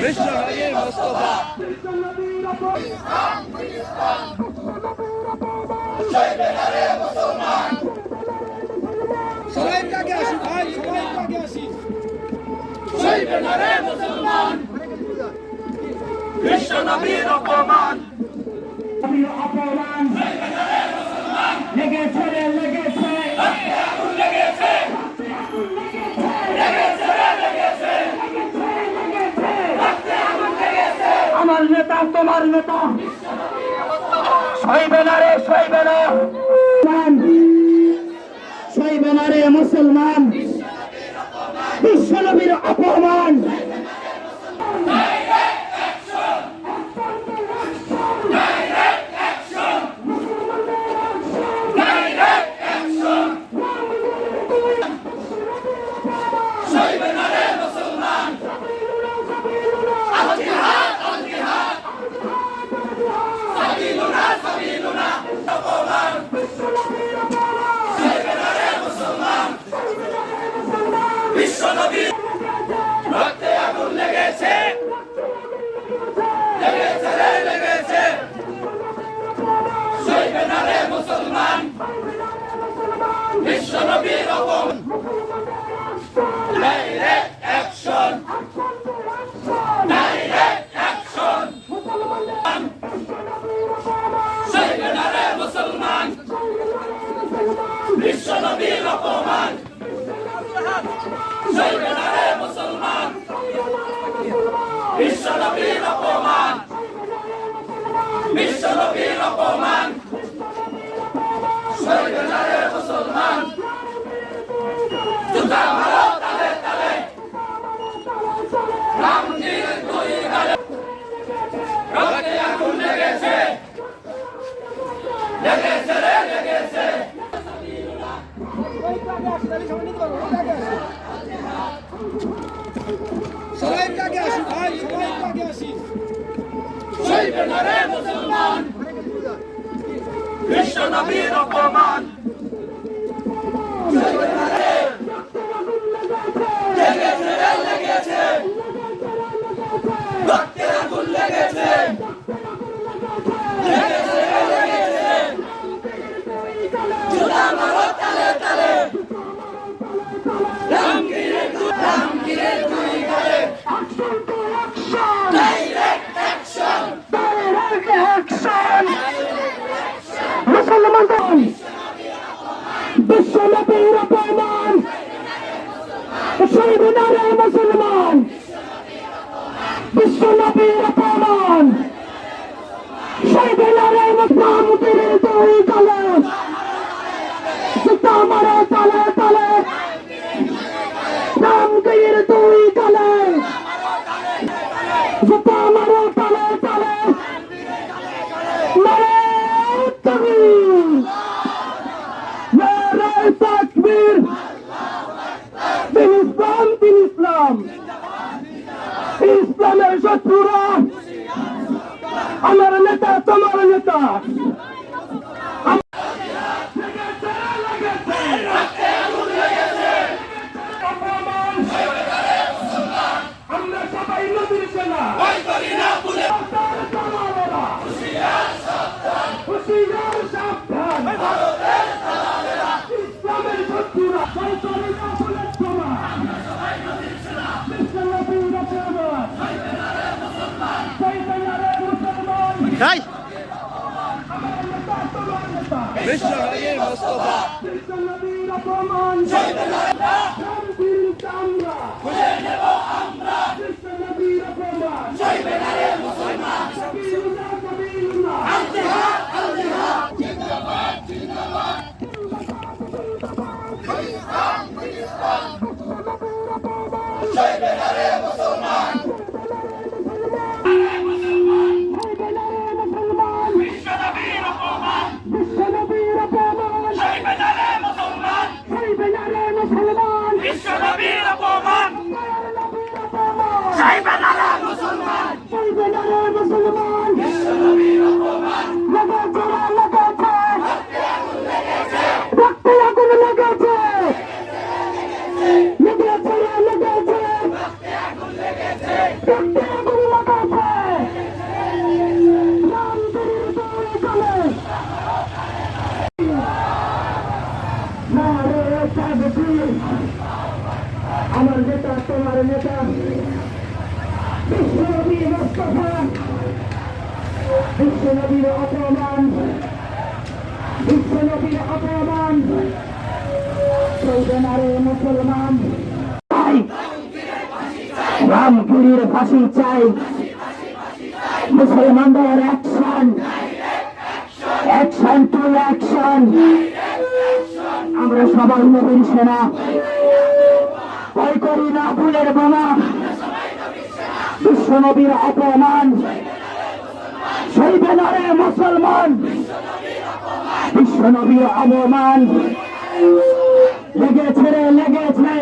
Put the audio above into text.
বিশ্বনবীর মুস্তাফা সবাই কাকে আসি ভাই, সবাই কাকে আসি মুসলমান বিশ্বনবীর অপমান লেগেছে লেগেছে আমার নেতা তোমার নেতা সইবে না রে, সইবে না, সইবে না রে মুসলমান বিশ্বনবীর অপমান বিশ্বনবীর অপমান ডাইরেক্ট অ্যাকশন ডাইরেক্ট অ্যাকশন সইবে না রে মুসলমান বিশ্বনবীর অপমান সইবে না রে মুসলমান বিশ্বনবীর অপমান বিশ্বনবীর অপমান সইবে না রে মুসলমান জুতা মারো তালে তালে রামজির দুই গালে রক্তে আগুন লেগেছে লেগেছে রে লেগেছে সবাই কাকে আসি ভাই, সবাই কাকে আসি সইবে না রে মুসলমান বিশ্বনবীর অপমান সইবে না রে লেগেছে রে লেগেছে রক্তে আগুন লেগেছে লেগেছে রে লেগেছে জুতা মারো তালে তালে রামগীরের দুই গালে ডাইরেক্ট অ্যাকশন ডাইরেক্ট অ্যাকশন মুসলমান বিশ্বনবীর অপমান সইবে না রে মুসলমান বিশ্বনবীর অপমান সইবে না রে রামগীরের দুই গালে জুতা মারো তালে তালে রামগীরের দুই গালে জুতা মারো তালে তালে নারে তাকবীর নারে তাকবীর দিন ইসলাম দিন ইসলাম ইসলামের শত্রুরা আমার নেতা তোমার নেতা আমরা সবাই নবীর সেনা হুশিয়ার সাবধান ইসলামের শত্রুরা সরকারি কাফেলের ছোড়া বিশ্বনবীর অপমান সইবে না রে মুসলমান বিশ্বনবীর মুস্তাফা বিশ্বনবীর অপমান সইবে না রামগীর চামড়া খুলে নেব আমরা বিশ্বনবীর অপমান সইবে না রে মুসলমান সাবিলুল্লাহ সাবিলুল্লাহ আল জিহাদ জিন্দাবাদ জিন্দাবাদ ইসলাম সইবে না রে মুসলমান বিশ্বনবীর অপমান বিশ্বনবীর অপমান সইবে না রে মুসলমান সইবে না রে মুসলমান বিশ্বনবীর অপমান সইবে না রে মুসলমান সইবে না রে মুসলমান বিশ্বনবীর অপমান লেগেছে রক্তে আগুন লেগেছে লেগেছে লেগেছে রক্তে আগুন আমার নেতা তোমার নেতা বিশ্বনবী মুস্তাফা বিশ্বনবীর অপমান বিশ্বনবীর অপমান চৌধনারে মুসলমান রামপুরীর ফাঁসি চাই মুসলমানদের অ্যাকশন অ্যাকশন টু অ্যাকশন আমরা সবাই নবীর সেনা ভয় করি না ফুলের বোমা বিশ্বনবীর অপমান সইবে না রে মুসলমান বিশ্বনবীর অপমান লেগেছে রে লেগেছে